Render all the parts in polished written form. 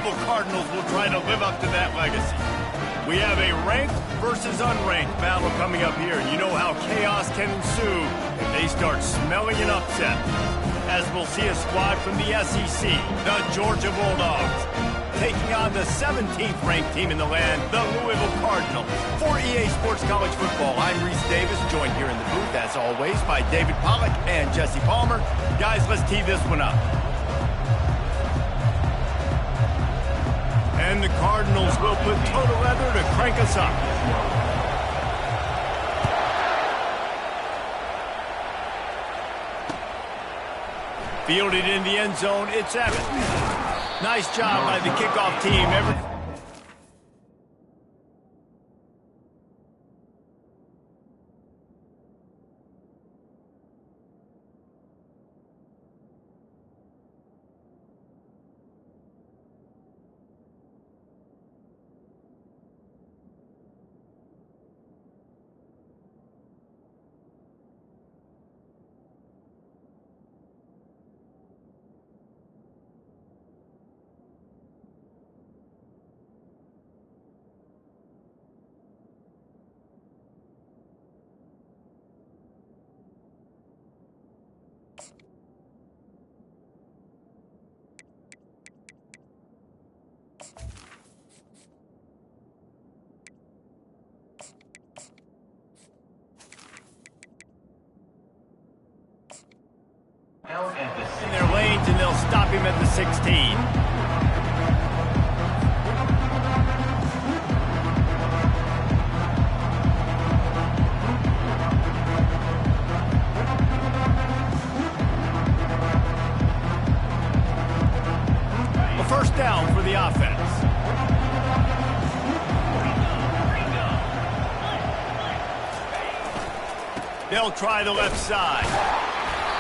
Louisville Cardinals will try to live up to that legacy. We have a ranked versus unranked battle coming up here, and you know how chaos can ensue if they start smelling an upset. As we'll see a squad from the SEC, the Georgia Bulldogs, taking on the 17th ranked team in the land, the Louisville Cardinals. For EA Sports College Football, I'm Reese Davis, joined here in the booth, as always, by David Pollack and Jesse Palmer. Guys, let's tee this one up. And the Cardinals will put total leather to crank us up. Fielded in the end zone, it's Evans. Nice job by the kickoff team. In their lanes, and they'll stop him at the 16. A first down for the offense. They'll try the left side.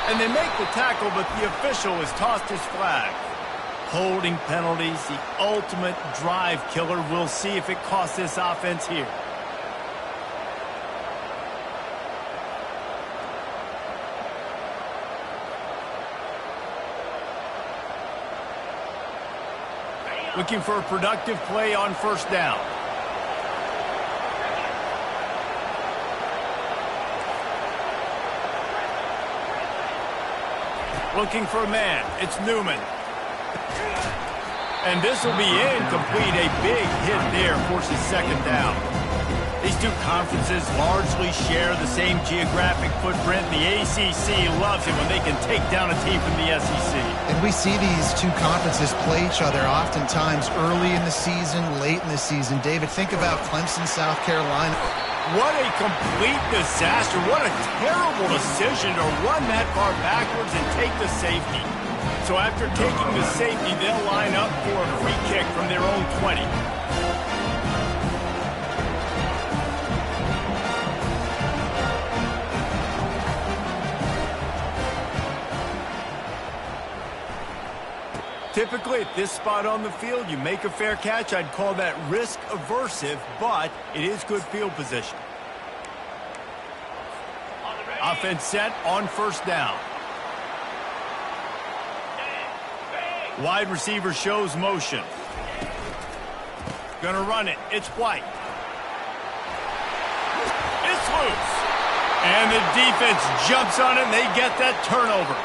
And they make the tackle, but the official has tossed his flag. Holding penalties, the ultimate drive killer. We'll see if it costs this offense here. Looking for a productive play on first down. Looking for a man. It's Newman. And this will be incomplete. A big hit there forces second down. These two conferences largely share the same geographic footprint. The ACC loves it when they can take down a team from the SEC. And we see these two conferences play each other oftentimes early in the season, late in the season. David, think about Clemson, South Carolina. What a complete disaster. What a terrible decision to run that far backwards and take the safety. So after taking the safety, they'll line up for a free kick from their own 20. Typically, at this spot on the field, you make a fair catch. I'd call that risk-aversive, but it is good field position. Offense set on first down. Wide receiver shows motion. Gonna run it. It's White. It's loose. And the defense jumps on it, and they get that turnover.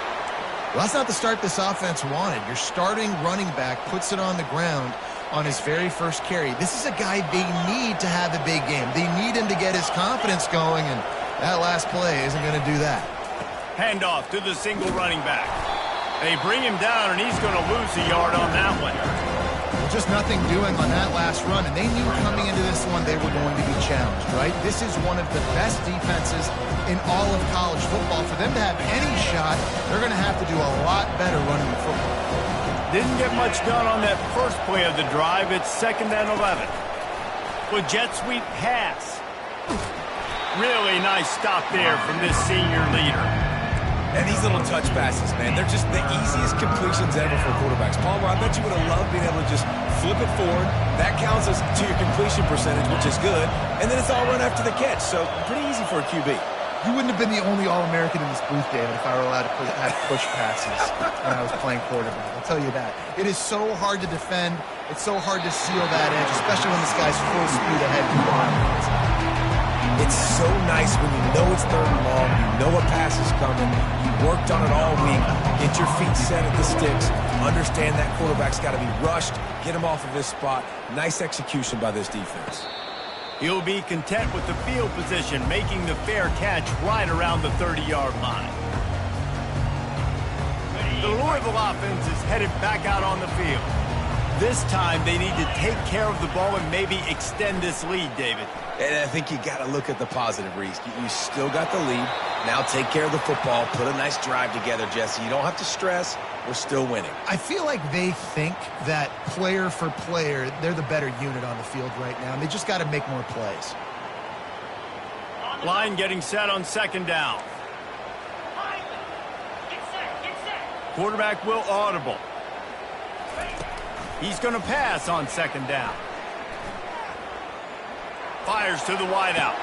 Well, that's not the start this offense wanted. Your starting running back puts it on the ground on his very first carry. This is a guy they need to have a big game. They need him to get his confidence going, and that last play isn't going to do that. Handoff to the single running back. They bring him down, and he's going to lose a yard on that one. Well, just nothing doing on that last run, and they knew coming into this one they were going to be challenged, right? This is one of the best defenses in all of college football. For them to have any shot, they're going to have to do a lot better running the football. Didn't get much done on that first play of the drive. It's 2nd and 11. With jet sweep pass. Really nice stop there from this senior leader. And these little touch passes, man, they're just the easiest completions ever for quarterbacks. Palmer, I bet you would have loved being able to just flip it forward. That counts as to your completion percentage, which is good. And then it's all run after the catch, so pretty easy for a QB. You wouldn't have been the only All-American in this booth, David, if I were allowed to have push passes when I was playing quarterback. I'll tell you that. It is so hard to defend. It's so hard to seal that edge, especially when this guy's full speed ahead. It's so nice when you know it's 3rd and long, you know a pass is coming, you worked on it all week, get your feet set at the sticks, understand that quarterback's got to be rushed, get him off of his spot. Nice execution by this defense. He'll be content with the field position, making the fair catch right around the 30-yard line. The Louisville offense is headed back out on the field. This time, they need to take care of the ball and maybe extend this lead, David. And I think you got to look at the positive, Reese. You still got the lead. Now take care of the football. Put a nice drive together, Jesse. You don't have to stress. We're still winning. I feel like they think that player for player, they're the better unit on the field right now, and they just got to make more plays. Line getting set on 2nd down. Quarterback will audible. He's going to pass on 2nd down. Fires to the wideout.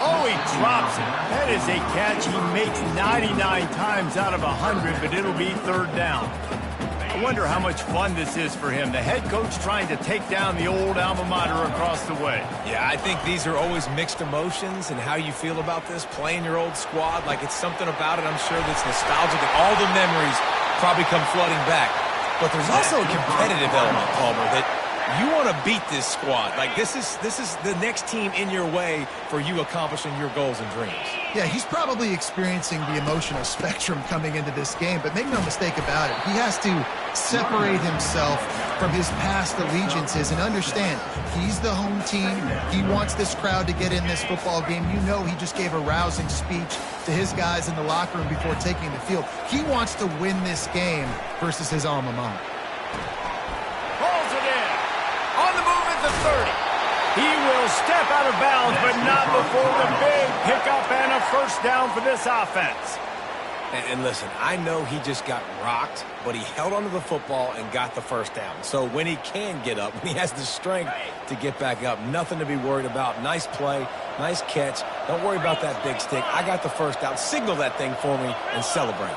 Oh, he drops it. That is a catch he makes 99 times out of 100, but it'll be 3rd down. I wonder how much fun this is for him. The head coach trying to take down the old alma mater across the way. Yeah, I think these are always mixed emotions and how you feel about this, playing your old squad. Like, it's something about it, I'm sure, that's nostalgic, and all the memories probably come flooding back. But there's also a competitive element, Palmer, that you want to beat this squad. Like, this is the next team in your way for you accomplishing your goals and dreams. Yeah, he's probably experiencing the emotional spectrum coming into this game, but make no mistake about it. He has to separate himself from his past allegiances and understand he's the home team. He wants this crowd to get in this football game. You know, he just gave a rousing speech to his guys in the locker room before taking the field. He wants to win this game versus his alma mater. Pulls it in. On the move at the 30. He will step out of bounds, but not before the big pickup and a 1st down for this offense. And listen, I know he just got rocked, but he held onto the football and got the 1st down. So when he can get up, when he has the strength to get back up, nothing to be worried about. Nice play, nice catch. Don't worry about that big stick. I got the 1st down. Signal that thing for me and celebrate.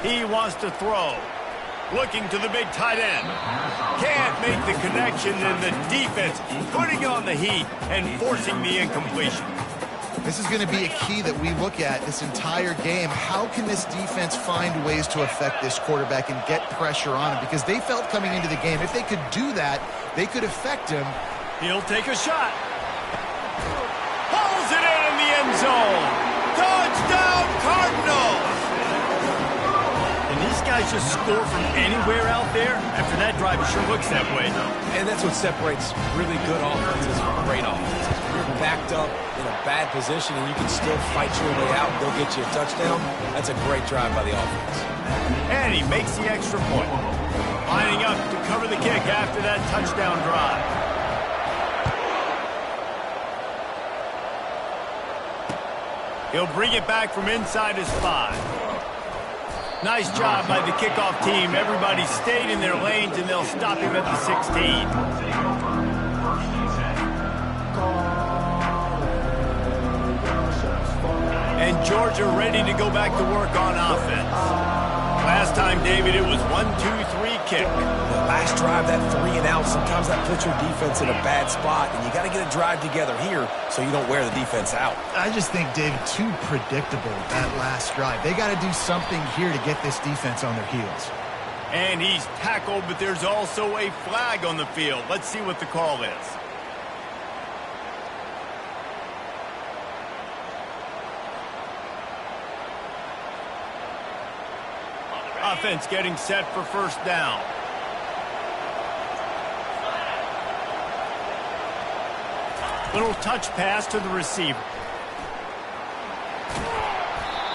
He wants to throw. Looking to the big tight end. Can't make the connection, and the defense putting on the heat and forcing the incompletion. This is going to be a key that we look at this entire game. How can this defense find ways to affect this quarterback and get pressure on him? Because they felt coming into the game, if they could do that, they could affect him. He'll take a shot. Pulls it in the end zone. Touchdown, Cardinals! These guys just score from anywhere out there. After that drive, it sure looks that way. And that's what separates really good offenses from great offenses. When you're backed up in a bad position and you can still fight your way out and go get you a touchdown, that's a great drive by the offense. And he makes the extra point. Lining up to cover the kick after that touchdown drive. He'll bring it back from inside his 5. Nice job by the kickoff team. Everybody stayed in their lanes, and they'll stop him at the 16. And Georgia ready to go back to work on offense. Last time, David, it was 1-2-3 kick. The last drive, that 3 and out, sometimes that puts your defense in a bad spot, and you got to get a drive together here so you don't wear the defense out. I just think, David, too predictable, that last drive. They got to do something here to get this defense on their heels. And he's tackled, but there's also a flag on the field. Let's see what the call is. Offense getting set for 1st down. Little touch pass to the receiver.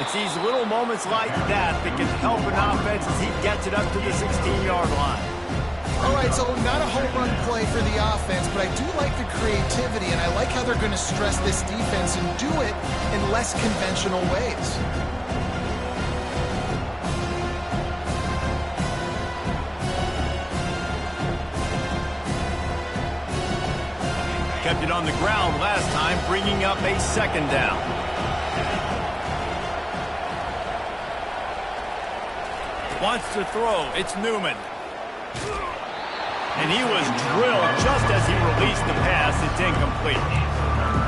It's these little moments like that can help an offense as he gets it up to the 16-yard line. All right, so not a home run play for the offense, but I do like the creativity, and I like how they're going to stress this defense and do it in less conventional ways. kept it on the ground last time, bringing up a second down. Wants to throw. It's Newman. And he was drilled just as he released the pass. It's incomplete.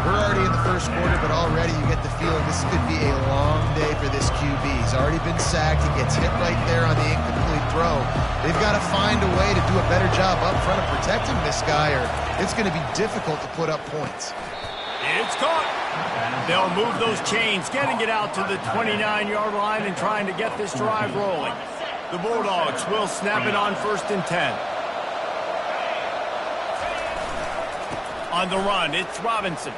We're already in the first quarter, but already you get the feeling this could be a long day for this QB. He's already been sacked. He gets hit right there on the incomplete throw. They've got to find a way to do a better job up front of protecting this guy, or it's going to be difficult to put up points. It's caught. They'll move those chains, getting it out to the 29-yard line and trying to get this drive rolling. The Bulldogs will snap it on 1st and 10. On the run, it's Robinson.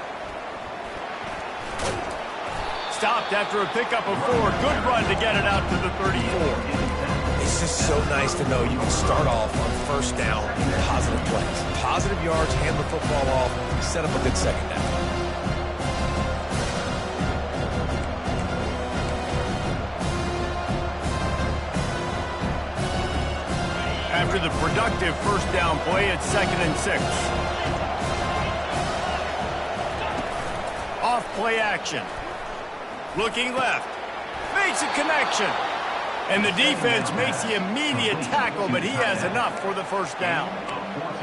Stopped after a pickup of 4. Good run to get it out to the 34. It's just so nice to know you can start off on 1st down with positive plays. Positive yards, hand the football off, set up a good 2nd down. After the productive 1st down play, it's 2nd and 6. Off play action. Looking left. Makes a connection. And the defense makes the immediate tackle, but he has enough for the 1st down.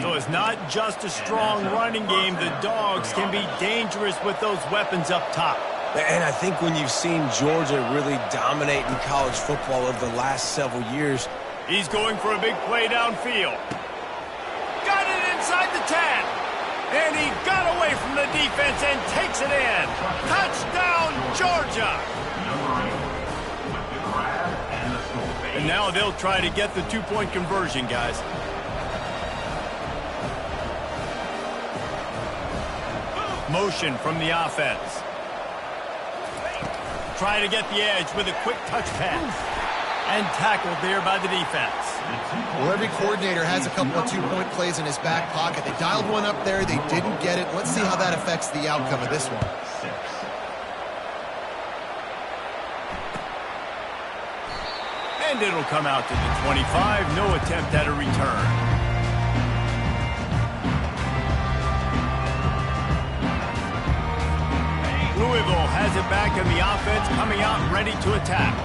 So it's not just a strong running game. The Dogs can be dangerous with those weapons up top. And I think when you've seen Georgia really dominate in college football over the last several years, he's going for a big play downfield. Got it inside the 10. And he got away from the defense and takes it in. Touchdown, Georgia. And now they'll try to get the 2-point conversion, guys. Motion from the offense. Trying to get the edge with a quick touch pass. And tackled there by the defense. Well, every coordinator has a couple of 2-point plays in his back pocket. They dialed one up there. They didn't get it. Let's see how that affects the outcome of this one. And it'll come out to the 25. No attempt at a return. Louisville has it back in the offense, coming out ready to attack.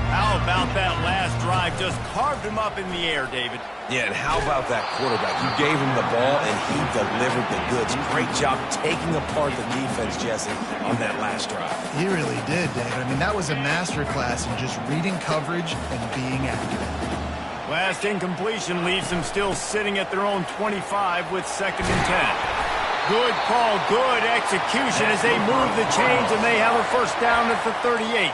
How about that last drive? Just carved him up in the air, David. Yeah, and how about that quarterback? You gave him the ball, and he delivered the goods. Great job taking apart the defense, Jesse, on that last drive. He really did, David. I mean, that was a masterclass in just reading coverage and being accurate. Last incompletion leaves them still sitting at their own 25 with 2nd and 10. Good call, good execution as they move the chains, and they have a 1st down at the 38.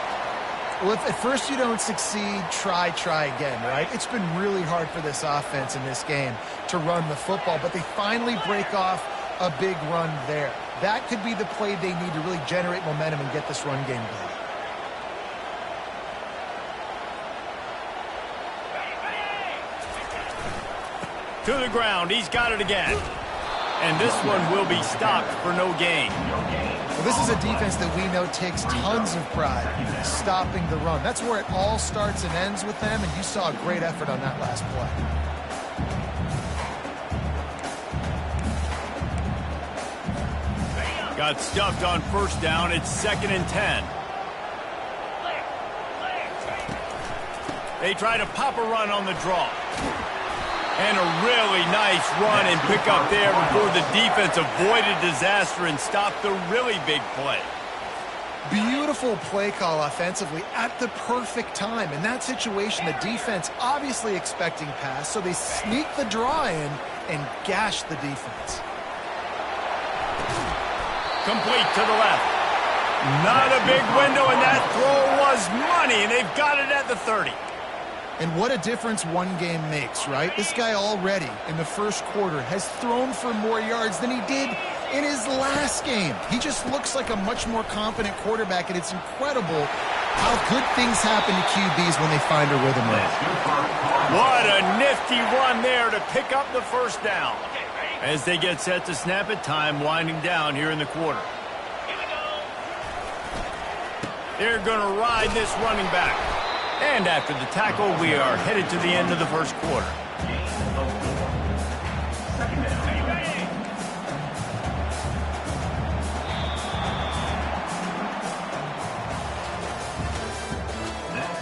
Well, if at first you don't succeed, try again, right? It's been really hard for this offense in this game to run the football, but they finally break off a big run there. That could be the play they need to really generate momentum and get this run game going. To the ground, he's got it again. And this one will be stopped for no gain. Well, this is a defense that we know takes tons of pride in stopping the run. That's where it all starts and ends with them, and you saw a great effort on that last play. Got stuffed on 1st down. It's 2nd and 10. They try to pop a run on the draw. And a really nice run and pick up there before the defense avoided disaster and stopped the really big play. Beautiful play call offensively at the perfect time. In that situation, the defense obviously expecting pass, so they sneak the draw in and gash the defense. Complete to the left. Not a big window, and that throw was money, and they've got it at the 30. And what a difference one game makes, right? This guy already in the 1st quarter has thrown for more yards than he did in his last game. He just looks like a much more confident quarterback, and it's incredible how good things happen to QBs when they find a rhythm there. What a nifty run there to pick up the 1st down. As they get set to snap it, time winding down here in the quarter. They're going to ride this running back. And after the tackle, we are headed to the end of the 1st quarter.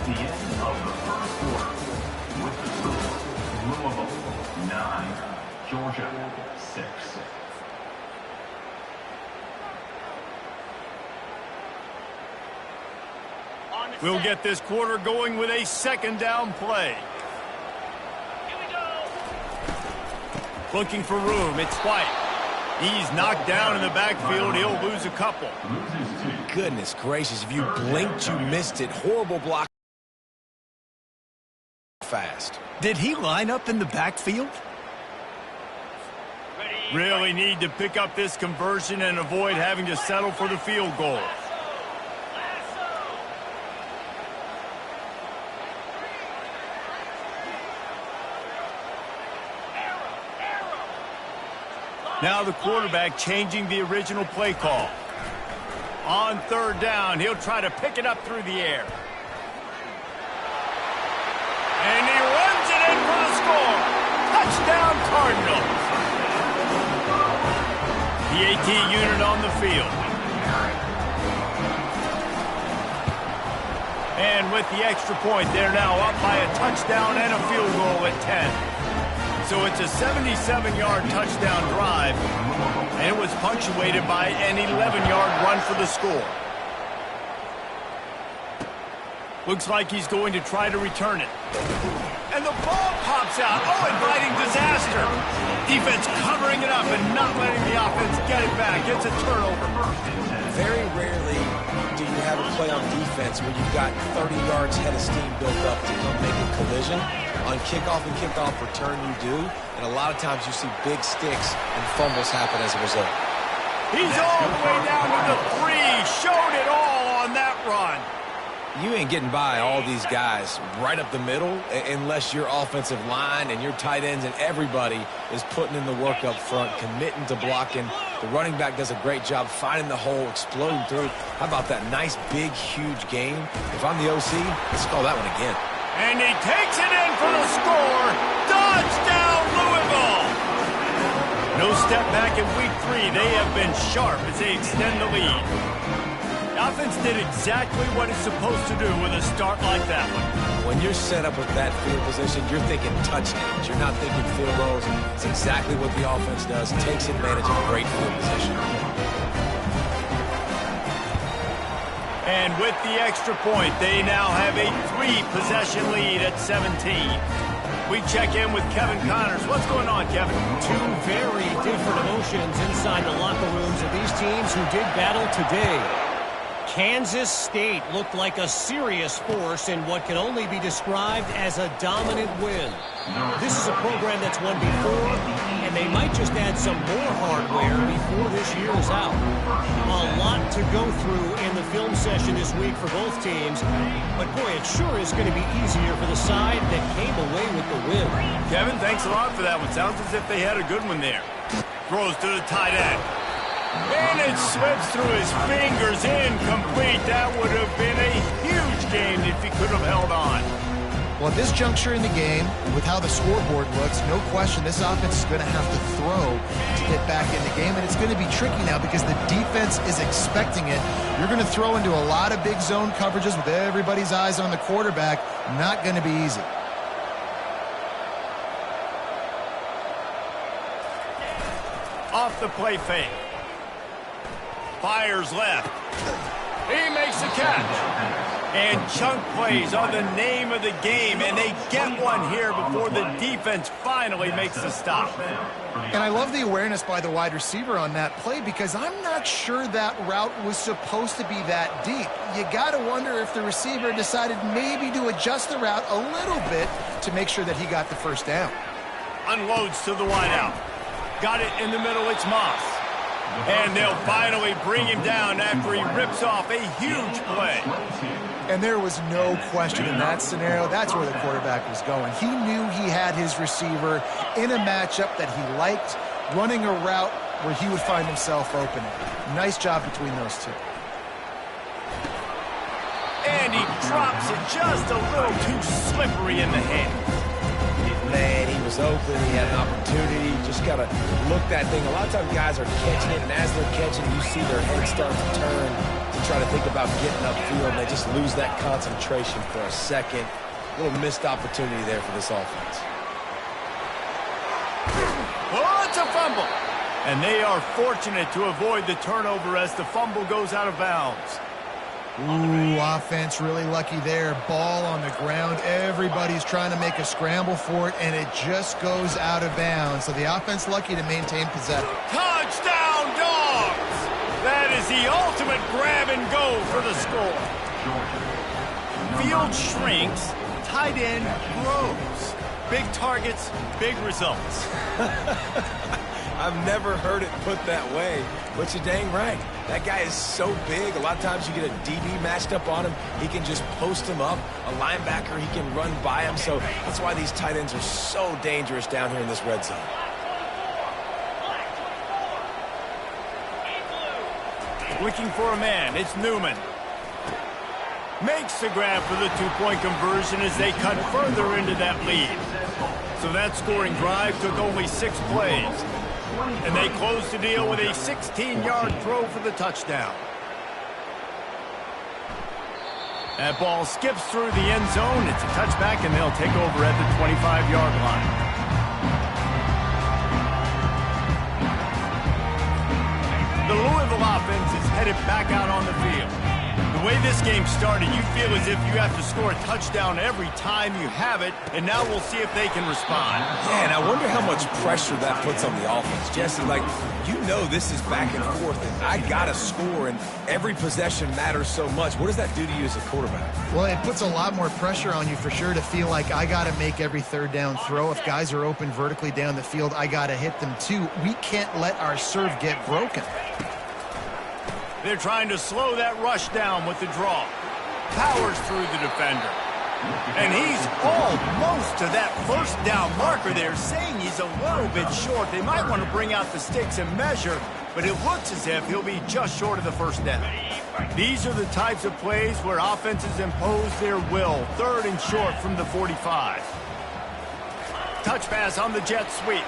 the end of the first quarter with the score Louisville 9, Georgia 6. We'll get this quarter going with a second down play. Looking for room. It's White. He's knocked down in the backfield. He'll lose a couple. Goodness gracious, if you blinked, you missed it. Horrible block. Fast. Did he line up in the backfield? Really need to pick up this conversion and avoid having to settle for the field goal. Now the quarterback changing the original play call. On third down, he'll try to pick it up through the air. And he runs it in for the score. Touchdown, Cardinals. The AT unit on the field. And with the extra point, they're now up by a touchdown and a field goal at 10. So it's a 77-yard touchdown drive, and it was punctuated by an 11-yard run for the score. Looks like he's going to try to return it. And the ball pops out. Oh, inviting disaster. Defense covering it up and not letting the offense get it back. It's a turnover. Very rarely do you have a play on defense where you've got 30 yards head of steam built up to come make a collision. On kickoff and kickoff return, you do. And a lot of times you see big sticks and fumbles happen as a result. He's all the way down to the 3. Showed it all on that run. You ain't getting by all these guys right up the middle unless your offensive line and your tight ends and everybody is putting in the work up front, committing to blocking. The running back does a great job finding the hole, exploding through. How about that nice, big, huge game? If I'm the OC, let's call that one again. And he takes it in for the score. Touchdown, Louisville. No step back in week 3. They have been sharp as they extend the lead. The offense did exactly what it's supposed to do with a start like that one. When you're set up with that field position, you're thinking touchdowns. You're not thinking field goals. It's exactly what the offense does. Takes advantage of a great field position. And with the extra point, they now have a 3-possession lead at 17. We check in with Kevin Connors. What's going on, Kevin? Two very different emotions inside the locker rooms of these teams who did battle today. Kansas State looked like a serious force in what can only be described as a dominant win. This is a program that's won before, and they might just add some more hardware before this year is out. A lot to go through in the film session this week for both teams, but boy, it sure is going to be easier for the side that came away with the win. Kevin, thanks a lot for that one. Sounds as if they had a good one there. Throws to the tight end. And it slips through his fingers, incomplete. That would have been a huge game if he could have held on. Well, at this juncture in the game, with how the scoreboard looks, no question this offense is going to have to throw to get back in the game, and it's going to be tricky now because the defense is expecting it. You're going to throw into a lot of big zone coverages with everybody's eyes on the quarterback. Not going to be easy. Off the play fake. Fires left. He makes the catch. And chunk plays are the name of the game, and they get one here before the defense finally makes the stop. And I love the awareness by the wide receiver on that play because I'm not sure that route was supposed to be that deep. You got to wonder if the receiver decided maybe to adjust the route a little bit to make sure that he got the first down. Unloads to the wideout. Got it in the middle. It's Moss. And they'll finally bring him down after he rips off a huge play. And there was no question in that scenario. That's where the quarterback was going. He knew he had his receiver in a matchup that he liked, running a route where he would find himself open. Nice job between those two. And he drops it just a little too slippery in the hands. Man, he was open. He had an opportunity. Just got to look that thing. A lot of times guys are catching it, and as they're catching it, you see their head start to turn to try to think about getting upfield, and they just lose that concentration for a second. A little missed opportunity there for this offense. Oh, it's a fumble. And they are fortunate to avoid the turnover as the fumble goes out of bounds. Ooh, offense really lucky there. Ball on the ground. Everybody's trying to make a scramble for it, and it just goes out of bounds. So the offense lucky to maintain possession. Touchdown, Dogs! That is the ultimate grab and go for the score. Field shrinks, tight end grows. Big targets, big results. I've never heard it put that way, but you're dang right. That guy is so big. A lot of times you get a DB matched up on him. He can just post him up. A linebacker, he can run by him. So that's why these tight ends are so dangerous down here in this red zone. Looking for a man, it's Newman. Makes the grab for the two-point conversion as they cut further into that lead. So that scoring drive took only 6 plays. And they close the deal with a 16-yard throw for the touchdown. That ball skips through the end zone. It's a touchback, and they'll take over at the 25-yard line. The Louisville offense is headed back out on the field. The way this game started, you feel as if you have to score a touchdown every time you have it, and now we'll see if they can respond. Yeah, and I wonder how much pressure that puts on the offense. Jesse, like, you know this is back and forth, and I got to score, and every possession matters so much. What does that do to you as a quarterback? Well, it puts a lot more pressure on you for sure to feel like I got to make every third down throw. If guys are open vertically down the field, I got to hit them too. We can't let our serve get broken. They're trying to slow that rush down with the draw. Powers through the defender. And he's almost to that first down marker there, saying he's a little bit short. They might want to bring out the sticks and measure, but it looks as if he'll be just short of the first down. These are the types of plays where offenses impose their will. 3rd and short from the 45. Touch pass on the jet sweep.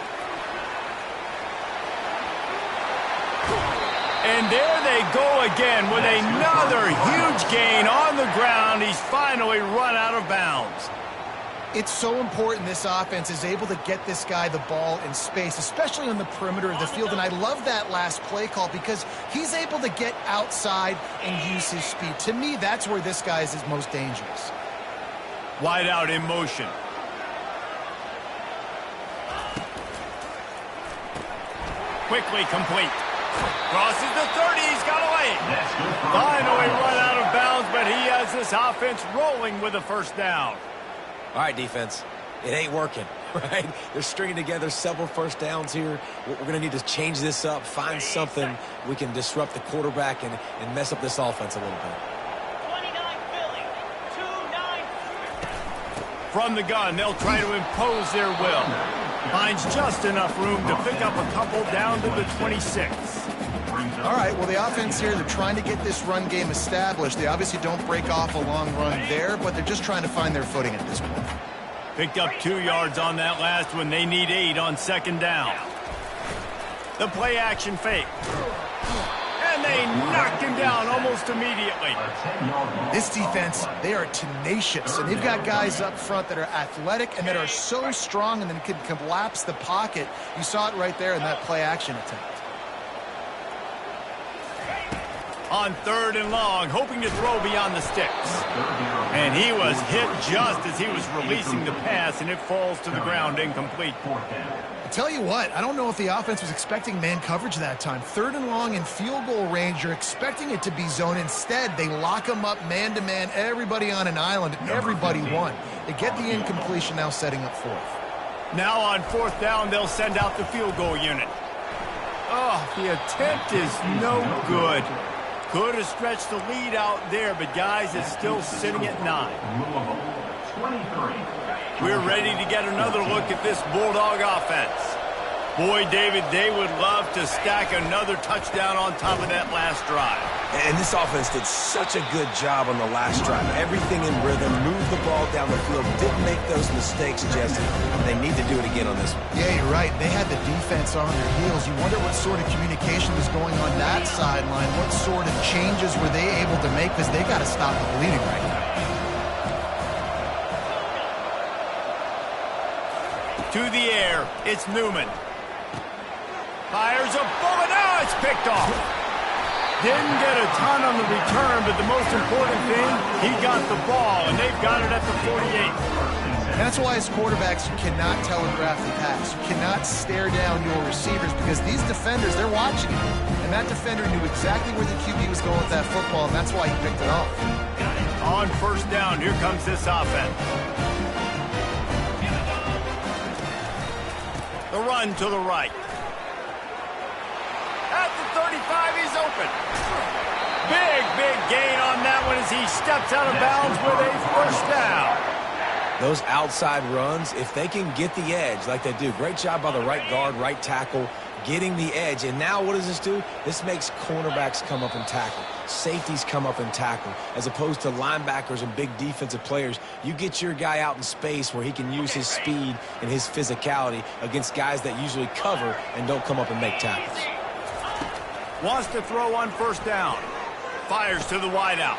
And there they go again with another huge gain on the ground. He's finally run out of bounds. It's so important this offense is able to get this guy the ball in space, especially on the perimeter of the field. And I love that last play call because he's able to get outside and use his speed. To me, that's where this guy is his most dangerous. Wide out in motion. Quickly complete. Crosses the 30, he's got away. Finally run out of bounds, but he has this offense rolling with a first down. All right, defense, it ain't working, right? They're stringing together several first downs here. We're going to need to change this up, find something we can disrupt the quarterback and mess up this offense a little bit. 29 Philly, 2-9. From the gun, they'll try to impose their will. Finds just enough room to pick up a couple down to the 26. All right, well, the offense here, they're trying to get this run game established. They obviously don't break off a long run there, but they're just trying to find their footing at this point. Picked up 2 yards on that last one. They need 8 on 2nd down. The play action fake. And they knocked him down almost immediately. This defense, they are tenacious, and they've got guys up front that are athletic and that are so strong and then can collapse the pocket. You saw it right there in that play action attempt. On 3rd and long, hoping to throw beyond the sticks. And he was hit just as he was releasing the pass, and it falls to the ground incomplete. I tell you what, I don't know if the offense was expecting man coverage that time. 3rd and long in field goal range, you're expecting it to be zone. Instead, they lock them up man-to-man, everybody on an island, and everybody won. They get the incompletion, now setting up 4th. Now on 4th down, they'll send out the field goal unit. Oh, the attempt is no good. Could have stretched the lead out there, but guys, it's still sitting at 9. We're ready to get another look at this Bulldog offense. Boy, David, they would love to stack another touchdown on top of that last drive. And this offense did such a good job on the last drive. Everything in rhythm, moved the ball down the field, didn't make those mistakes, Jesse. They need to do it again on this one. Yeah, you're right. They had the defense on their heels. You wonder what sort of communication was going on that sideline. What sort of changes were they able to make? Because they got to stop the bleeding right now. To the air, it's Newman. Fires a bullet. Now it's picked off. Didn't get a ton on the return, but the most important thing, he got the ball, and they've got it at the 48. And that's why as quarterbacks, you cannot telegraph the pass. You cannot stare down your receivers because these defenders, they're watching it. And that defender knew exactly where the QB was going with that football, and that's why he picked it off. On first down, here comes this offense. The run to the right. At the 35, he's open. Big gain on that one as he steps out of bounds with a first down. Those outside runs, if they can get the edge like they do, great job by the right guard, right tackle, getting the edge. And now what does this do? This makes cornerbacks come up and tackle. Safeties come up and tackle. As opposed to linebackers and big defensive players, you get your guy out in space where he can use his speed and his physicality against guys that usually cover and don't come up and make tackles. Wants to throw on first down. Fires to the wideout.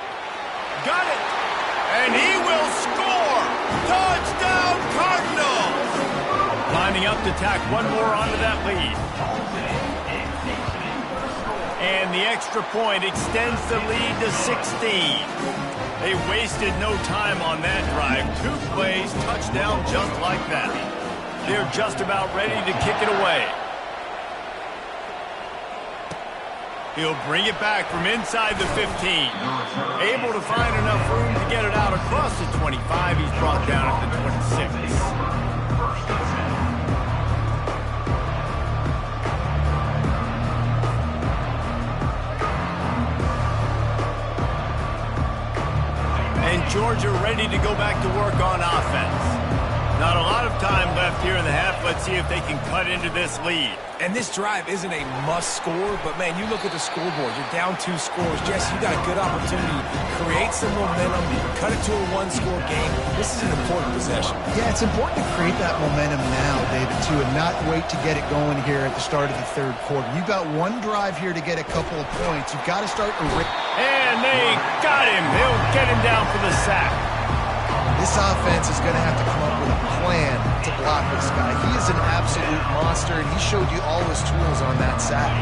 Got it! And he will score! Touchdown Cardinals! Lining up to tack one more onto that lead. And the extra point extends the lead to 16. They wasted no time on that drive. 2 plays, touchdown just like that. They're just about ready to kick it away. He'll bring it back from inside the 15. Able to find enough room to get it out across the 25. He's brought down at the 26. And Georgia ready to go back to work on offense. Not a lot of time left here in the half. Let's see if they can cut into this lead. And this drive isn't a must score, but man, you look at the scoreboard, you're down 2 scores. Jesse, you got a good opportunity to create some momentum, cut it to a 1-score game. This is an important possession. Yeah, it's important to create that momentum now, David, too, and not wait to get it going here at the start of the 3rd quarter. You've got 1 drive here to get a couple of points. You've got to start to... And they got him. They'll get him down for the sack. This offense is going to have to come up with a plan to block this guy. He is an absolute monster, and he showed you all his tools on that sack.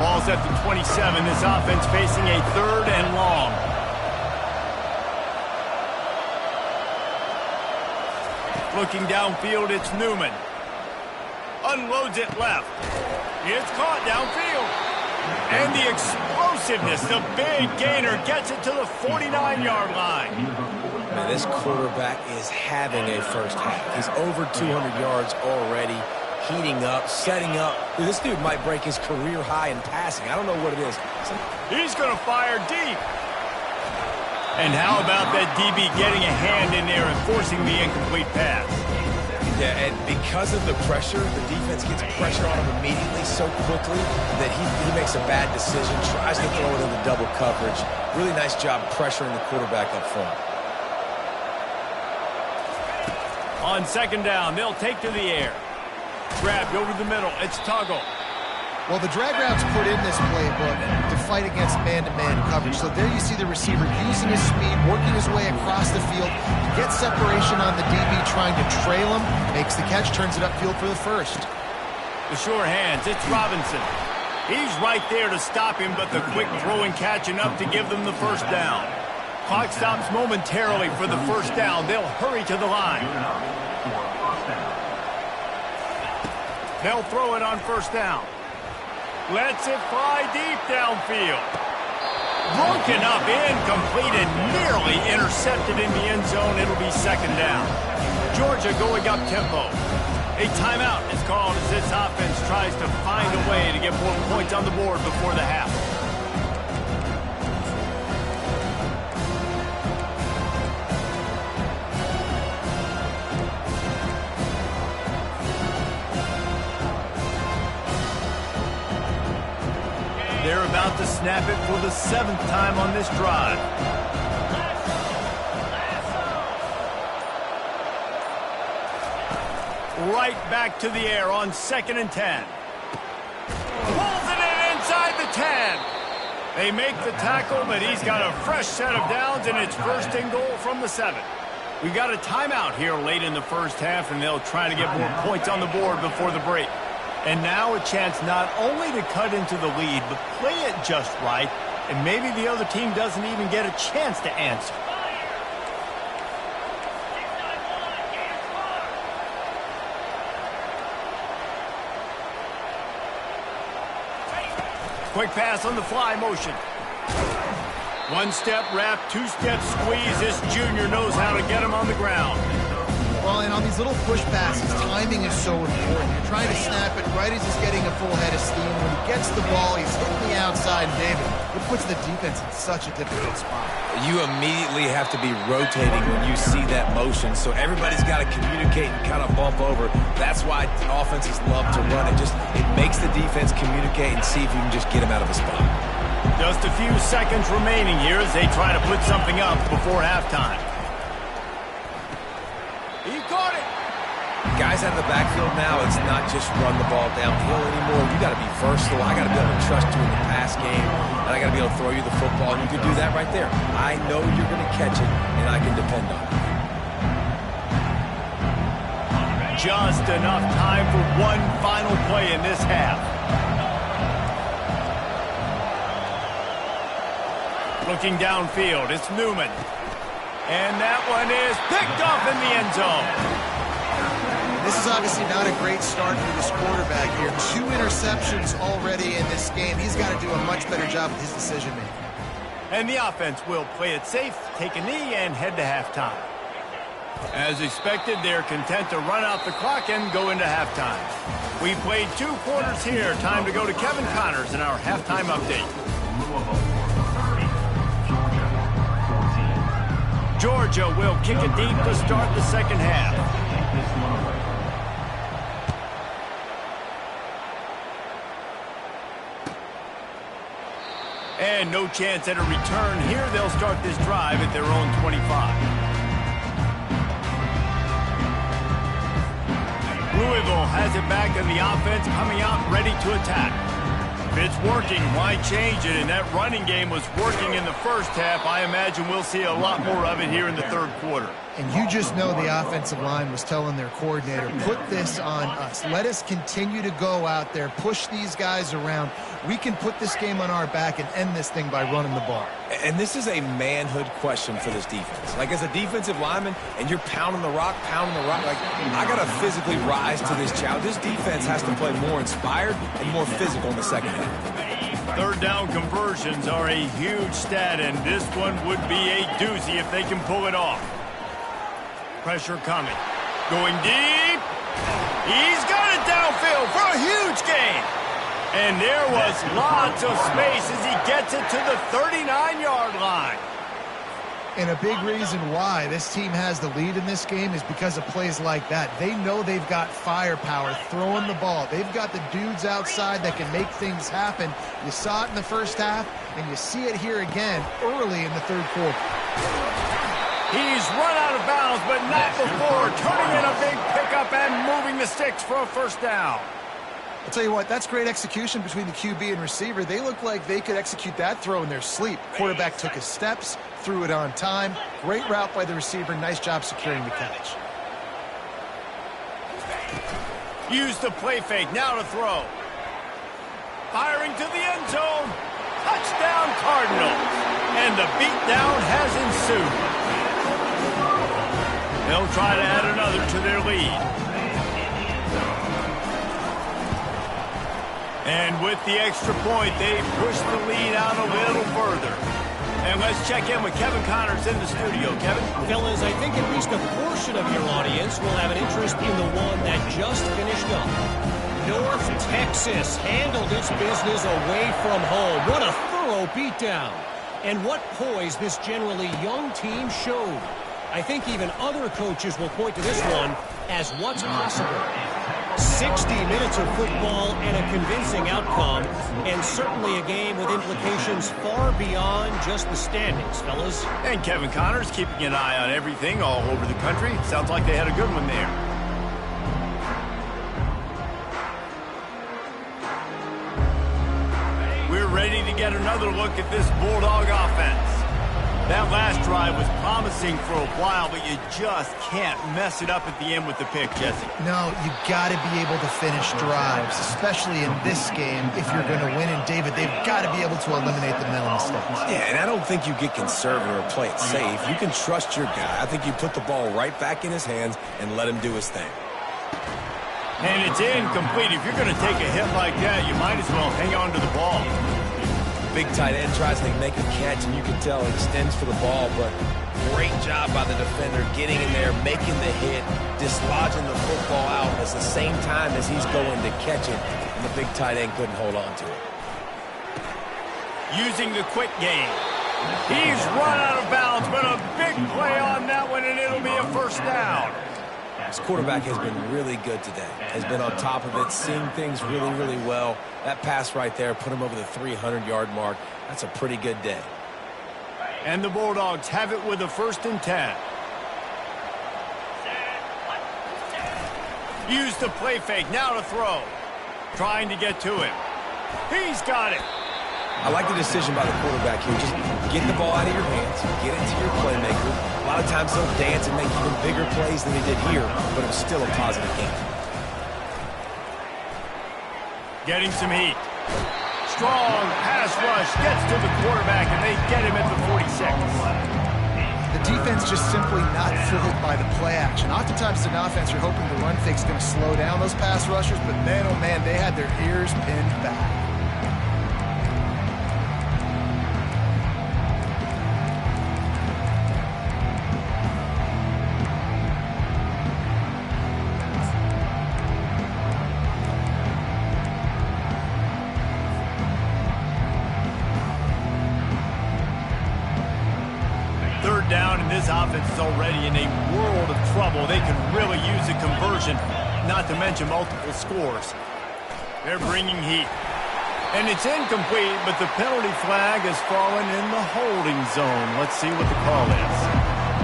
Ball's at the 27. This offense facing a 3rd and long. Looking downfield, it's Newman. Unloads it left. It's caught downfield. And the explosiveness, the big gainer, gets it to the 49-yard line. Man, this quarterback is having a first half. He's over 200 yards already, heating up, setting up. Dude, this dude might break his career high in passing. I don't know what it is. He's going to fire deep. And how about that DB getting a hand in there and forcing the incomplete pass? Yeah, and because of the pressure, the defense gets pressure on him immediately so quickly that he makes a bad decision, tries to throw it into double coverage. Really nice job pressuring the quarterback up front. On 2nd down, they'll take to the air. Grabbed over the middle. It's Tuggle. Well, the drag route's put in this playbook to fight against man-to-man coverage. So there you see the receiver using his speed, working his way across the field, gets separation on the DB, trying to trail him, makes the catch, turns it upfield for the first. The sure hands, it's Robinson. He's right there to stop him, but the quick throw and catch enough to give them the first down. Clock stops momentarily for the first down. They'll hurry to the line. They'll throw it on first down. Lets it fly deep downfield. Broken up, incomplete, and nearly intercepted in the end zone. It'll be 2nd down. Georgia going up tempo. A timeout is called as this offense tries to find a way to get more points on the board before the half. snap it for the 7th time on this drive. Right back to the air on 2nd and 10. Pulls it in inside the 10. They make the tackle, but he's got a fresh set of downs, and it's 1st and goal from the 7. We got a timeout here late in the first half, and they'll try to get more points on the board before the break. And now a chance not only to cut into the lead, but play it just right, and maybe the other team doesn't even get a chance to answer. Quick pass on the fly motion. 1-step wrap, 2-step squeeze. This junior knows how to get him on the ground. Well, and on these little push passes, timing is so important. You're trying to snap it right as he's getting a full head of steam. When he gets the ball, he's hitting the outside, David. It puts the defense in such a difficult spot. You immediately have to be rotating when you see that motion, so everybody's got to communicate and kind of bump over. That's why offenses love to run it. It makes the defense communicate and see if you can just get him out of a spot. Just a few seconds remaining here as they try to put something up before halftime. He caught it. Guys out in the backfield now, it's not just run the ball downhill anymore. You got to be versatile. I got to be able to trust you in the pass game, and I got to be able to throw you the football, and you can do that right there. I know you're going to catch it, and I can depend on it. Just enough time for one final play in this half. Looking downfield, it's Newman. And that one is picked off in the end zone. This is obviously not a great start for this quarterback here. 2 interceptions already in this game. He's got to do a much better job with his decision-making. And the offense will play it safe, take a knee, and head to halftime. As expected, they're content to run out the clock and go into halftime. We played 2 quarters here. Time to go to Kevin Connors in our halftime update. Georgia will kick it deep to start the second half. And no chance at a return here. They'll start this drive at their own 25. Louisville has it back, and the offense coming out ready to attack. If it's working, why change it? And that running game was working in the first half. I imagine we'll see a lot more of it here in the third quarter. And you just know the offensive line was telling their coordinator, put this on us. Let us continue to go out there, push these guys around. We can put this game on our back and end this thing by running the ball. And this is a manhood question for this defense. Like, as a defensive lineman, and you're pounding the rock, like, I got to physically rise to this challenge. This defense has to play more inspired and more physical in the second half. Third down conversions are a huge stat, and this one would be a doozy if they can pull it off. Pressure coming. Going deep. He's got it downfield for a huge gain. And there was lots of space as he gets it to the 39-yard line. And a big reason why this team has the lead in this game is because of plays like that. They know they've got firepower throwing the ball. They've got the dudes outside that can make things happen. You saw it in the first half, and you see it here again early in the third quarter. He's run out of bounds, but not before turning in a big pickup and moving the sticks for a first down. I'll tell you what, that's great execution between the QB and receiver. They look like they could execute that throw in their sleep. Quarterback took his steps, threw it on time. Great route by the receiver. Nice job securing the catch. Use the play fake. Now to throw. Firing to the end zone. Touchdown Cardinals. And the beatdown has ensued. They'll try to add another to their lead. And with the extra point, they push the lead out a little further. And let's check in with Kevin Connors in the studio. Kevin? Fellas, I think at least a portion of your audience will have an interest in the one that just finished up. North Texas handled its business away from home. What a thorough beatdown. And what poise this generally young team showed. I think even other coaches will point to this one as what's possible. 60 minutes of football and a convincing outcome, and certainly a game with implications far beyond just the standings, fellas. And Kevin Connors keeping an eye on everything all over the country. Sounds like they had a good one there. We're ready to get another look at this Bulldog offense. That last drive was promising for a while, but you just can't mess it up at the end with the pick, Jesse. No, you got to be able to finish drives, especially in this game. If you're going to win, and David, they've got to be able to eliminate the mental mistakes. Yeah, and I don't think you get conservative or play it safe. You can trust your guy. I think you put the ball right back in his hands and let him do his thing. And it's incomplete. If you're going to take a hit like that, you might as well hang on to the ball. Big tight end tries to make a catch, and you can tell he extends for the ball, but great job by the defender getting in there, making the hit, dislodging the football out at the same time as he's going to catch it, and the big tight end couldn't hold on to it. Using the quick game. He's run out of bounds, but a big play on that one, and it'll be a first down. This quarterback has been really good today. Has been on top of it, seeing things really, really well. That pass right there put him over the 300-yard mark. That's a pretty good day. And the Bulldogs have it with a 1st and 10. Use the play fake. Now to throw. Trying to get to him. He's got it. I like the decision by the quarterback here. Just get the ball out of your hands, get it to your playmaker. A lot of times they'll dance and make even bigger plays than they did here, but it was still a positive game. Getting some heat. Strong pass rush gets to the quarterback, and they get him at the 46. The defense just simply not fooled by the play action. Oftentimes, as an offense, you're hoping the run fake's going to slow down those pass rushers, but man, oh man, they had their ears pinned back. Down, and this offense is already in a world of trouble. They can really use a conversion, not to mention multiple scores. They're bringing heat. And it's incomplete, but the penalty flag has fallen in the holding zone. Let's see what the call is.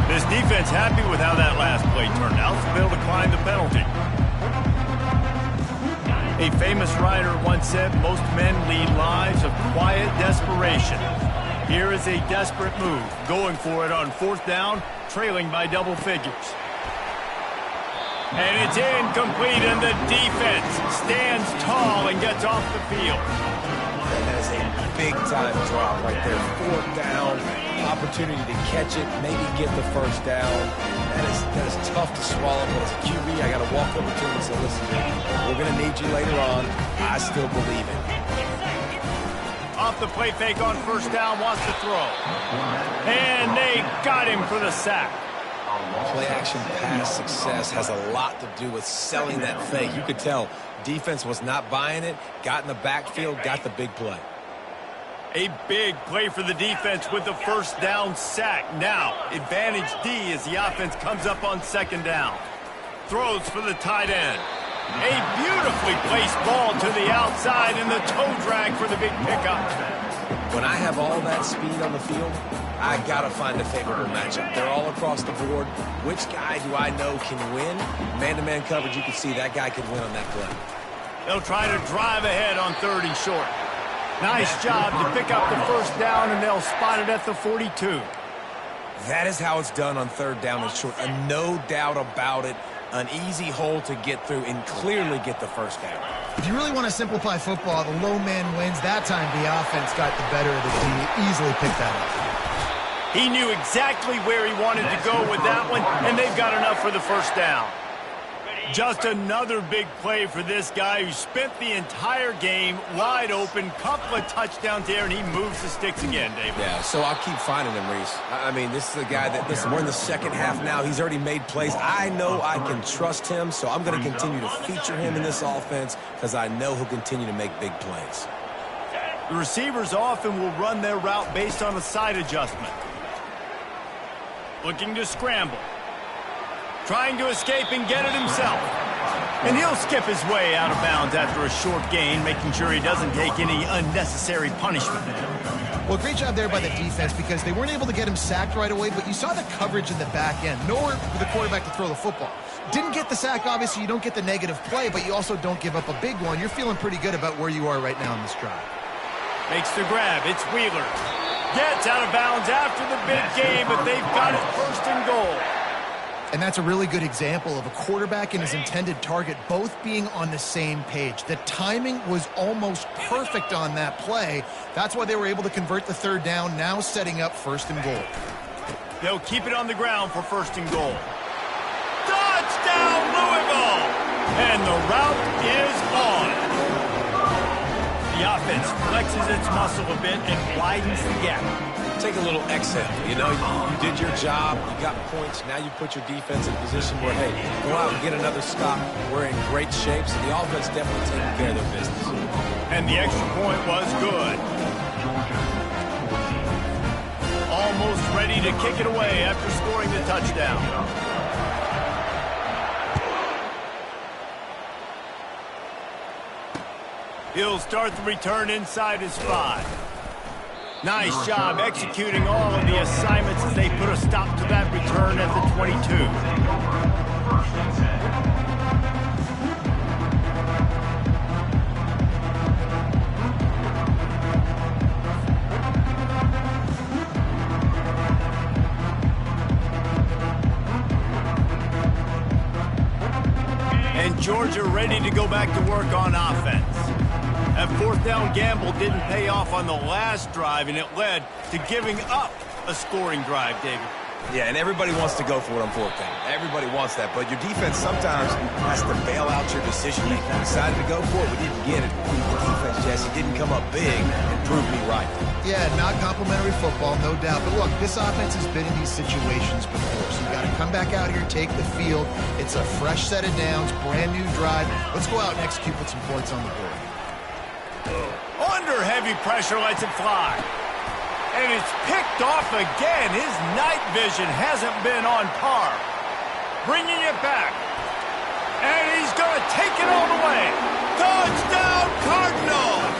This defense happy with how that last play turned out, so they'll decline the penalty. A famous writer once said, most men lead lives of quiet desperation. Here is a desperate move, going for it on 4th down, trailing by double figures. And it's incomplete, and the defense stands tall and gets off the field. That is a big-time drop right there. 4th down, opportunity to catch it, maybe get the 1st down. That is tough to swallow, but as a QB, I got to walk over to him and say, listen, we're going to need you later on. I still believe it. Off the play fake on 1st down, wants to throw. And they got him for the sack. Play action pass success has a lot to do with selling that fake. You could tell defense was not buying it, got in the backfield, got the big play. A big play for the defense with the 1st down sack. Now, advantage D as the offense comes up on 2nd down. Throws for the tight end. A beautifully placed ball to the outside, and the toe drag for the big pickup. When I have all that speed on the field, I got to find a favorable matchup. They're all across the board. Which guy do I know can win? Man-to-man coverage, you can see that guy can win on that play. They'll try to drive ahead on 3rd and short. Nice job to pick up the 1st down, and they'll spot it at the 42. That is how it's done on 3rd down and short. And no doubt about it. An easy hole to get through and clearly get the 1st down. If you really want to simplify football, the low man wins. That time the offense got the better of the D. Easily picked that up. He knew exactly where he wanted to go with that one, and they've got enough for the 1st down. Just another big play for this guy who spent the entire game wide open, couple of touchdowns there, and he moves the sticks again, David. Yeah, so I'll keep finding him, Reese. I mean, this is a guy that, listen, we're in the 2nd half now. He's already made plays. I know I can trust him, so I'm going to continue to feature him in this offense because I know he'll continue to make big plays. The receivers often will run their route based on a side adjustment. Looking to scramble. Trying to escape and get it himself. And he'll skip his way out of bounds after a short gain, making sure he doesn't take any unnecessary punishment. Well, great job there by the defense because they weren't able to get him sacked right away, but you saw the coverage in the back end. Nowhere for the quarterback to throw the football. Didn't get the sack, obviously. You don't get the negative play, but you also don't give up a big one. You're feeling pretty good about where you are right now in this drive. Makes the grab. It's Wheeler. Gets out of bounds after the big game, but they've got it first and goal. And that's a really good example of a quarterback and his intended target both being on the same page. The timing was almost perfect on that play. That's why they were able to convert the third down, now setting up first and goal. They'll keep it on the ground for first and goal. Touchdown, Louisville! And the route is on. The offense flexes its muscle a bit and widens the gap. Take a little exhale. You know, you did your job. You got points. Now you put your defense in a position where, hey, go out and get another stop. We're in great shape, so the offense definitely taking care of their business. And the extra point was good. Almost ready to kick it away after scoring the touchdown. He'll start the return inside his 5. Nice job executing all of the assignments as they put a stop to that return at the 22. And Georgia ready to go back to work on offense. That fourth down gamble didn't pay off on the last drive, and it led to giving up a scoring drive, David. Yeah, and everybody wants to go for it on fourth down. Everybody wants that, but your defense sometimes has to bail out your decision-making. We decided to go for it. We didn't get it. The defense, Jesse, didn't come up big and prove me right. Yeah, not complimentary football, no doubt. But look, this offense has been in these situations before, so you got to come back out here, take the field. It's a fresh set of downs, brand new drive. Let's go out and execute with some points on the board. Under heavy pressure, lets it fly. And it's picked off again. His night vision hasn't been on par. Bringing it back. And he's going to take it all the way. Touchdown, Cardinals!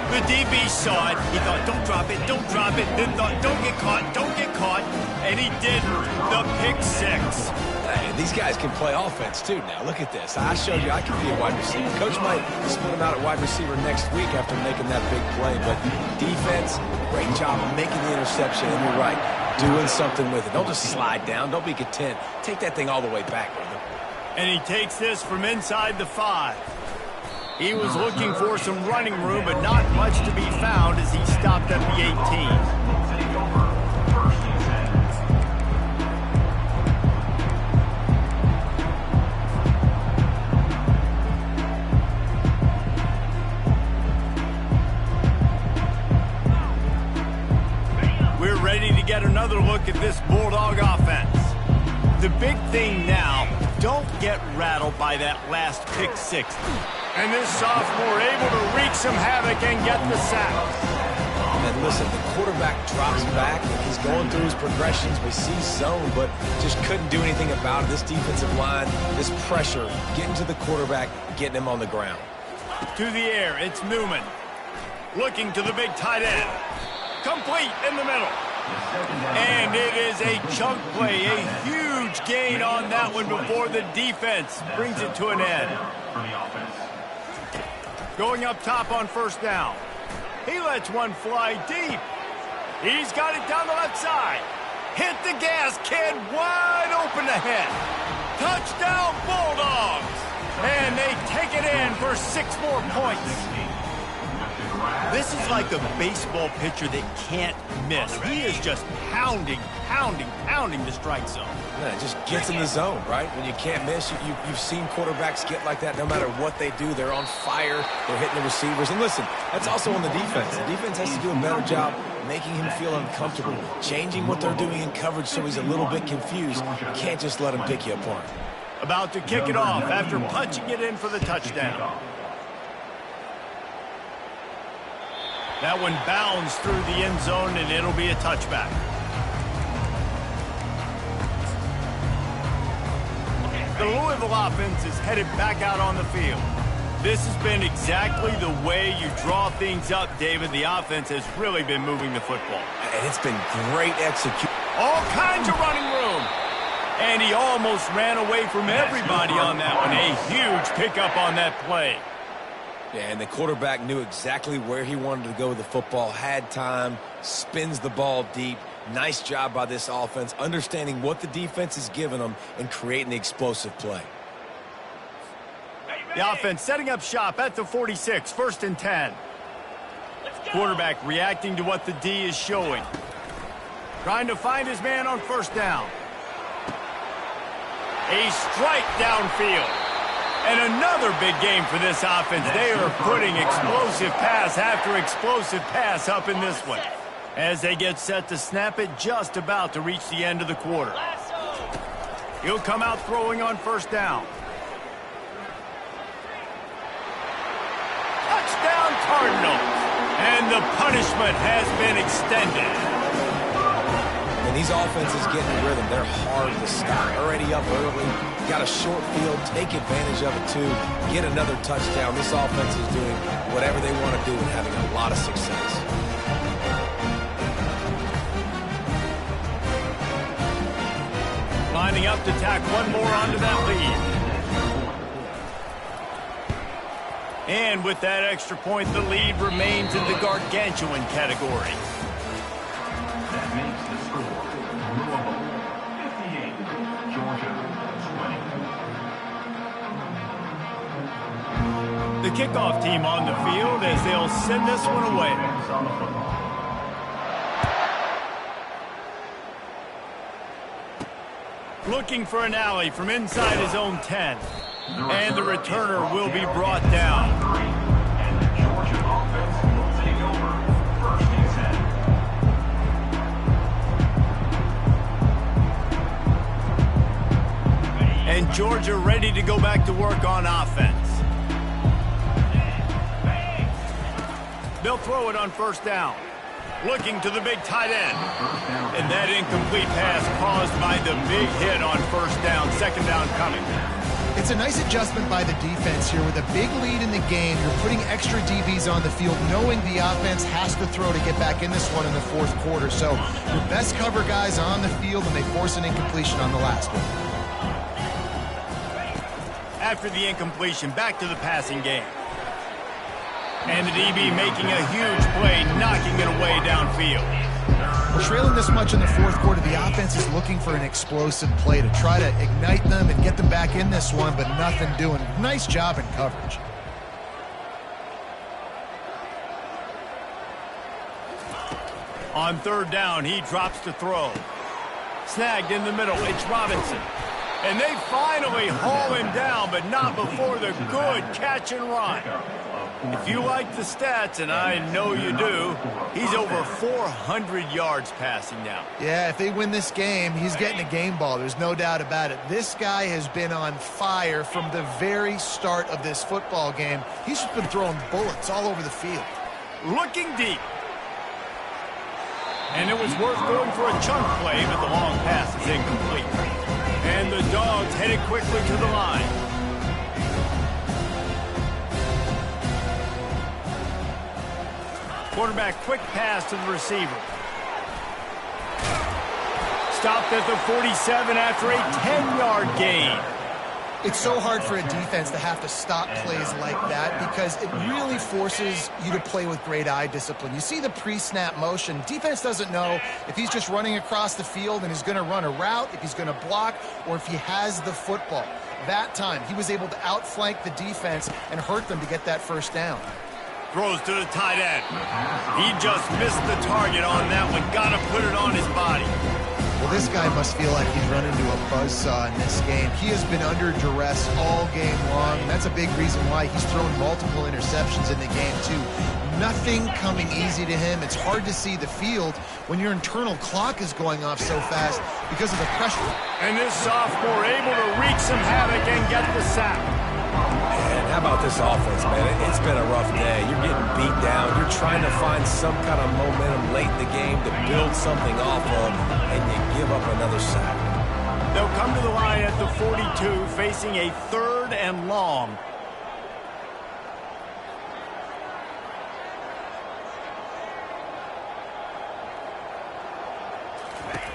The DB saw it. He thought, don't drop it, don't drop it. Then thought, don't get caught, don't get caught. And he didn't. The pick 6. Hey, these guys can play offense, too, now. Look at this. I showed you I can be a wide receiver. Coach might split him out at wide receiver next week after making that big play. But defense, great job of making the interception. And you're right, doing something with it. Don't just slide down. Don't be content. Take that thing all the way back, brother. And he takes this from inside the 5. He was looking for some running room, but not much to be found as he stopped at the 18. Ready to get another look at this Bulldog offense. The big thing now, don't get rattled by that last pick 6. And this sophomore able to wreak some havoc and get the sack. And listen, the quarterback drops back. He's going through his progressions. We see zone, but just couldn't do anything about it. This defensive line, this pressure, getting to the quarterback, getting him on the ground. To the air, it's Newman. Looking to the big tight end. Complete in the middle. And it is a chunk play, a huge gain on that one before the defense brings it to an end. Going up top on first down. He lets one fly deep. He's got it down the left side. Hit the gas, kid, wide open ahead. Touchdown, Bulldogs! And they take it in for 6 more points. This is like a baseball pitcher that can't miss. He is just pounding the strike zone. Yeah, it just gets in the zone, right? When you can't miss, you've seen quarterbacks get like that no matter what they do. They're on fire. They're hitting the receivers. And listen, that's also on the defense. The defense has to do a better job making him feel uncomfortable, changing what they're doing in coverage so he's a little bit confused. You can't just let him pick you apart. About to kick it off after punching it in for the touchdown. That one bounds through the end zone, and it'll be a touchback. The Louisville offense is headed back out on the field. This has been exactly the way you draw things up, David. The offense has really been moving the football. And it's been great execution. All kinds of running room. And he almost ran away from everybody on that one. A huge pickup on that play. Yeah, and the quarterback knew exactly where he wanted to go with the football, had time, spins the ball deep. Nice job by this offense, understanding what the defense is giving them and creating the explosive play. The offense setting up shop at the 46, 1st and 10. Quarterback reacting to what the D is showing. Trying to find his man on 1st down. A strike downfield. And another big game for this offense. They are putting explosive pass after explosive pass up in this one. As they get set to snap it, just about to reach the end of the quarter. He'll come out throwing on 1st down. Touchdown Cardinals. And the punishment has been extended. And these offenses get in the rhythm. They're hard to stop. Already up early. Got a short field. Take advantage of it, too. Get another touchdown. This offense is doing whatever they want to do and having a lot of success. Lining up to tack one more onto that lead. And with that extra point, the lead remains in the gargantuan category. That makes the score Louisville 58, Georgia 20. The kickoff team on the field as they'll send this one away. On the football. Looking for an alley from inside his own 10. And the returner will be brought down. And the Georgia offense will take over 1st and 10. And Georgia ready to go back to work on offense. They'll throw it on 1st down. Looking to the big tight end. And that incomplete pass caused by the big hit on 1st down. 2nd down coming. It's a nice adjustment by the defense here. With a big lead in the game, you're putting extra DBs on the field, knowing the offense has to throw to get back in this one in the 4th quarter. So your best cover guys on the field, and they force an incompletion on the last one. After the incompletion, back to the passing game. And the DB making a huge play, knocking it away downfield. We're trailing this much in the 4th quarter. The offense is looking for an explosive play to try to ignite them and get them back in this one, but nothing doing. Nice job in coverage. On 3rd down, he drops to throw. Snagged in the middle, it's Robinson. And they finally haul him down, but not before the good catch and run. If you like the stats, and I know you do, he's over 400 yards passing now. Yeah, if they win this game, he's getting a game ball. There's no doubt about it. This guy has been on fire from the very start of this football game. He's just been throwing bullets all over the field. Looking deep. And it was worth going for a chunk play, but the long pass is incomplete. And the Dogs headed quickly to the line. Quarterback quick pass to the receiver. Stopped at the 47 after a 10-yard gain. It's so hard for a defense to have to stop plays like that because it really forces you to play with great eye discipline. You see the pre-snap motion. Defense doesn't know if he's just running across the field and is going to run a route, if he's going to block, or if he has the football. That time, he was able to outflank the defense and hurt them to get that 1st down. Throws to the tight end. He just missed the target on that one. Got to put it on his body. Well, this guy must feel like he's run into a buzzsaw in this game. He has been under duress all game long, and that's a big reason why he's thrown multiple interceptions in the game, too. Nothing coming easy to him. It's hard to see the field when your internal clock is going off so fast because of the pressure. And this sophomore able to wreak some havoc and get the sack. Man, how about this offense, man? It's been a rough day. You're getting beat down. You're trying to find some kind of momentum late in the game to build something off of, and you give up another sack. They'll come to the line at the 42, facing a 3rd and long.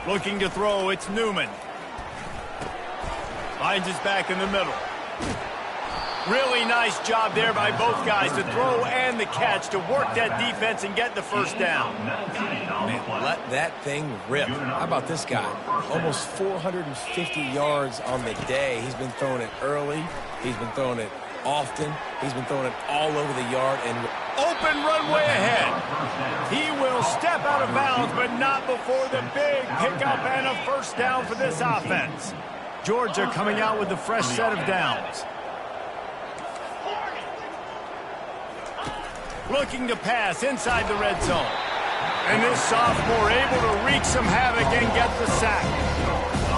Looking to throw, it's Newman. Finds his back in the middle. Really nice job there by both guys to throw and the catch to work that defense and get the first down. Man, let that thing rip. How about this guy? Almost 450 yards on the day. He's been throwing it early. He's been throwing it often. He's been throwing it all over the yard. And open runway ahead. He will step out of bounds, but not before the big pickup and a first down for this offense. Georgia coming out with a fresh set of downs. Looking to pass inside the red zone. And this sophomore able to wreak some havoc and get the sack.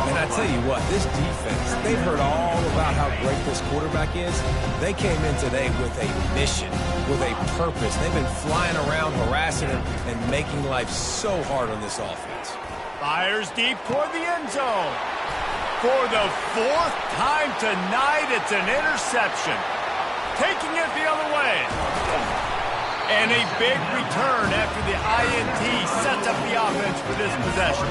And I tell you what, this defense, they've heard all about how great this quarterback is. They came in today with a mission, with a purpose. They've been flying around, harassing him, and making life so hard on this offense. Fires deep toward the end zone. For the 4th time tonight, it's an interception. Taking it the other way. And a big return after the INT sets up the offense for this possession.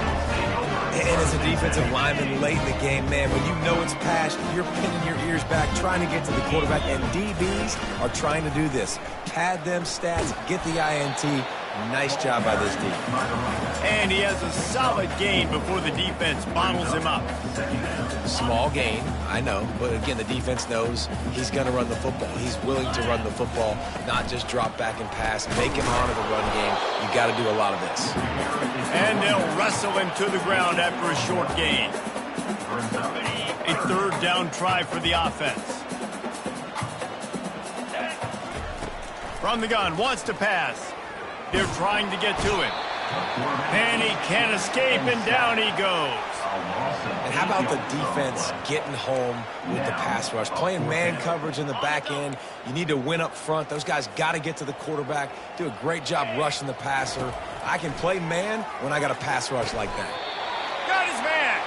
And as a defensive lineman late in the game, man, when you know it's passed, you're pinning your ears back, trying to get to the quarterback, and DBs are trying to do this. Pad them stats, get the INT. Nice job by this defense. And he has a solid gain before the defense bottles him up. Small gain, I know, but again, the defense knows he's going to run the football. He's willing to run the football, not just drop back and pass, make him honor the run game. You got to do a lot of this. And they'll wrestle him to the ground after a short gain. A 3rd down try for the offense. From the gun, wants to pass. They're trying to get to him. And he can't escape, and down he goes. And how about the defense getting home with the pass rush? Playing man coverage in the back end. You need to win up front. Those guys got to get to the quarterback. Do a great job rushing the passer. I can play man when I got a pass rush like that. Got his man.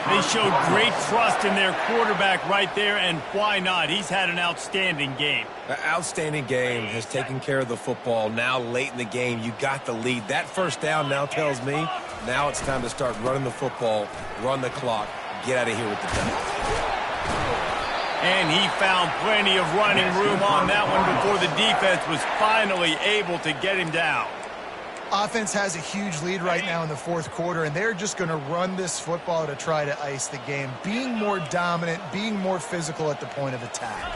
They showed great trust in their quarterback right there, and why not? He's had an outstanding game. An outstanding game, has taken care of the football. Now late in the game, you got the lead. That first down now tells me now it's time to start running the football, run the clock, get out of here with the dunk. And he found plenty of running room on that one before the defense was finally able to get him down. Offense has a huge lead right now in the 4th quarter, and they're just going to run this football to try to ice the game. Being more dominant, being more physical at the point of attack.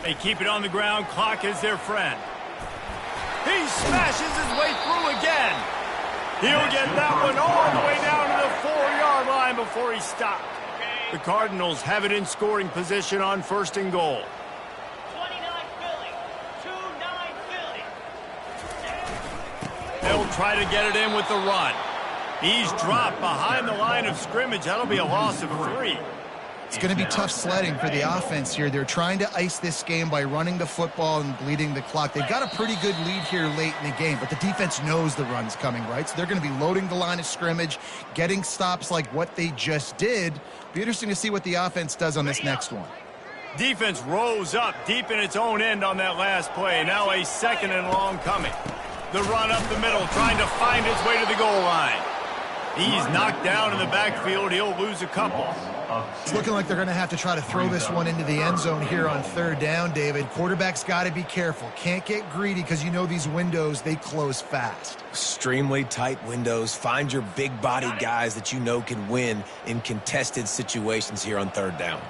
They keep it on the ground. Clock is their friend. He smashes his way through again. He'll get that one all the way down to the 4-yard line before he stopped. The Cardinals have it in scoring position on 1st and goal. They'll try to get it in with the run. He's dropped behind the line of scrimmage. That'll be a loss of 3. It's going to be tough sledding for the offense here. They're trying to ice this game by running the football and bleeding the clock. They've got a pretty good lead here late in the game, but the defense knows the run's coming, right? So they're going to be loading the line of scrimmage, getting stops like what they just did. Be interesting to see what the offense does on this next one. Defense rose up deep in its own end on that last play. Now a 2nd and long coming. The run up the middle, trying to find his way to the goal line. He's knocked down in the backfield. He'll lose a couple. It's looking like they're going to have to try to throw this one into the end zone here on 3rd down, David. Quarterback's got to be careful. Can't get greedy because you know these windows, they close fast. Extremely tight windows. Find your big body guys that you know can win in contested situations here on 3rd down.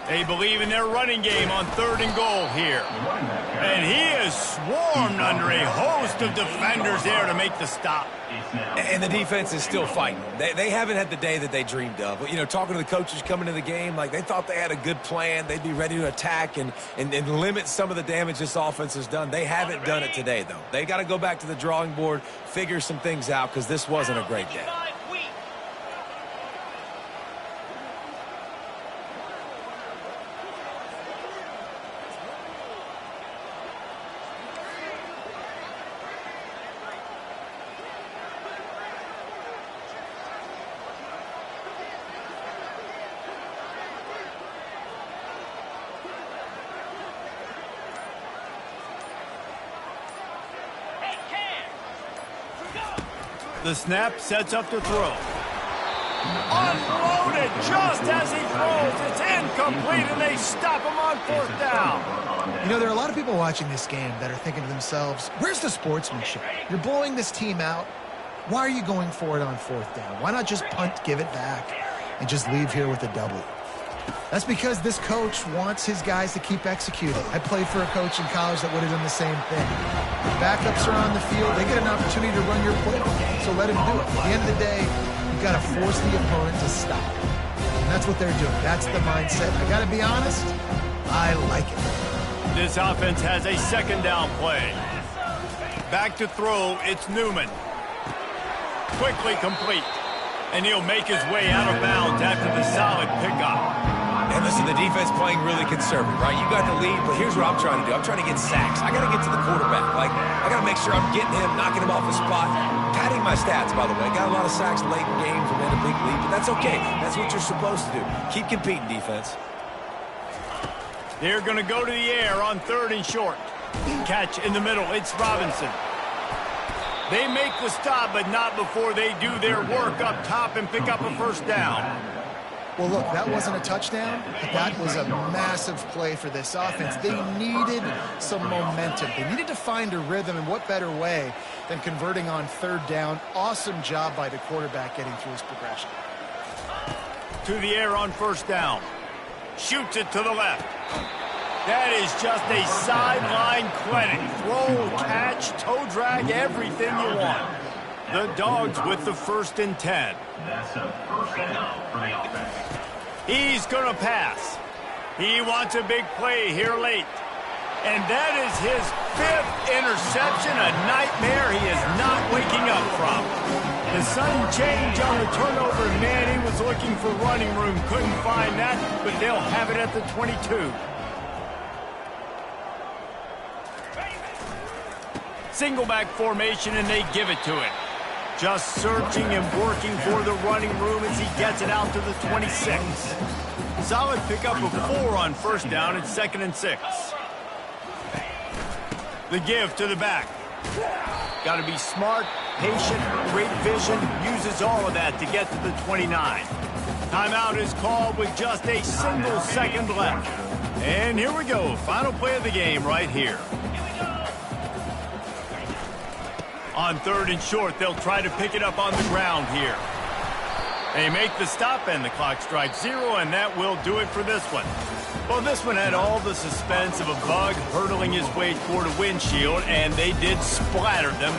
They believe in their running game on 3rd and goal here. And he is swarmed under a host of defenders there to make the stop. And the defense is still fighting. They haven't had the day that they dreamed of. You know, talking to the coaches coming to the game, like they thought they had a good plan. They'd be ready to attack and limit some of the damage this offense has done. They haven't done it today, though. They got to go back to the drawing board, figure some things out, because this wasn't a great day. The snap sets up to throw. Unloaded just as he throws. It's incomplete, and they stop him on 4th down. You know, there are a lot of people watching this game that are thinking to themselves, where's the sportsmanship? You're blowing this team out. Why are you going for it on 4th down? Why not just punt, give it back, and just leave here with a W? That's because this coach wants his guys to keep executing. I played for a coach in college that would have done the same thing. Backups are on the field. They get an opportunity to run your playbook, so let him do it. At the end of the day, you've got to force the opponent to stop. And that's what they're doing. That's the mindset. I got to be honest, I like it. This offense has a 2nd down play. Back to throw, it's Newman. Quickly complete. And he'll make his way out of bounds after the solid pickup. And listen, the defense playing really conservative, right? You got the lead, but here's what I'm trying to do. I'm trying to get sacks. I got to get to the quarterback. Like, I got to make sure I'm getting him, knocking him off his spot. Padding my stats, by the way. Got a lot of sacks late in games and in a big lead, but that's okay. That's what you're supposed to do. Keep competing, defense. They're going to go to the air on 3rd and short. Catch in the middle. It's Robinson. They make the stop, but not before they do their work up top and pick up a 1st down. Well, look, that wasn't a touchdown, but that was a massive play for this offense. They needed some momentum. They needed to find a rhythm, and what better way than converting on 3rd down. Awesome job by the quarterback getting through his progression. To the air on 1st down. Shoots it to the left. That is just a sideline clinic. Throw, catch, toe drag, everything you want. The Dogs with the 1st and 10. That's a 1st down for the offense. He's going to pass. He wants a big play here late. And that is his 5th interception, a nightmare he is not waking up from. The sudden change on the turnover, man, he was looking for running room. Couldn't find that, but they'll have it at the 22. Single back formation, and they give it to him. Just searching and working for the running room as he gets it out to the 26. Solid pickup of 4 on 1st down. It's 2nd and 6. The give to the back. Got to be smart, patient, great vision. Uses all of that to get to the 29. Timeout is called with just a single second left. And here we go. Final play of the game right here. On 3rd and short, they'll try to pick it up on the ground here. They make the stop, and the clock strikes 0, and that will do it for this one. Well, this one had all the suspense of a bug hurtling his way toward a windshield, and they did splatter them.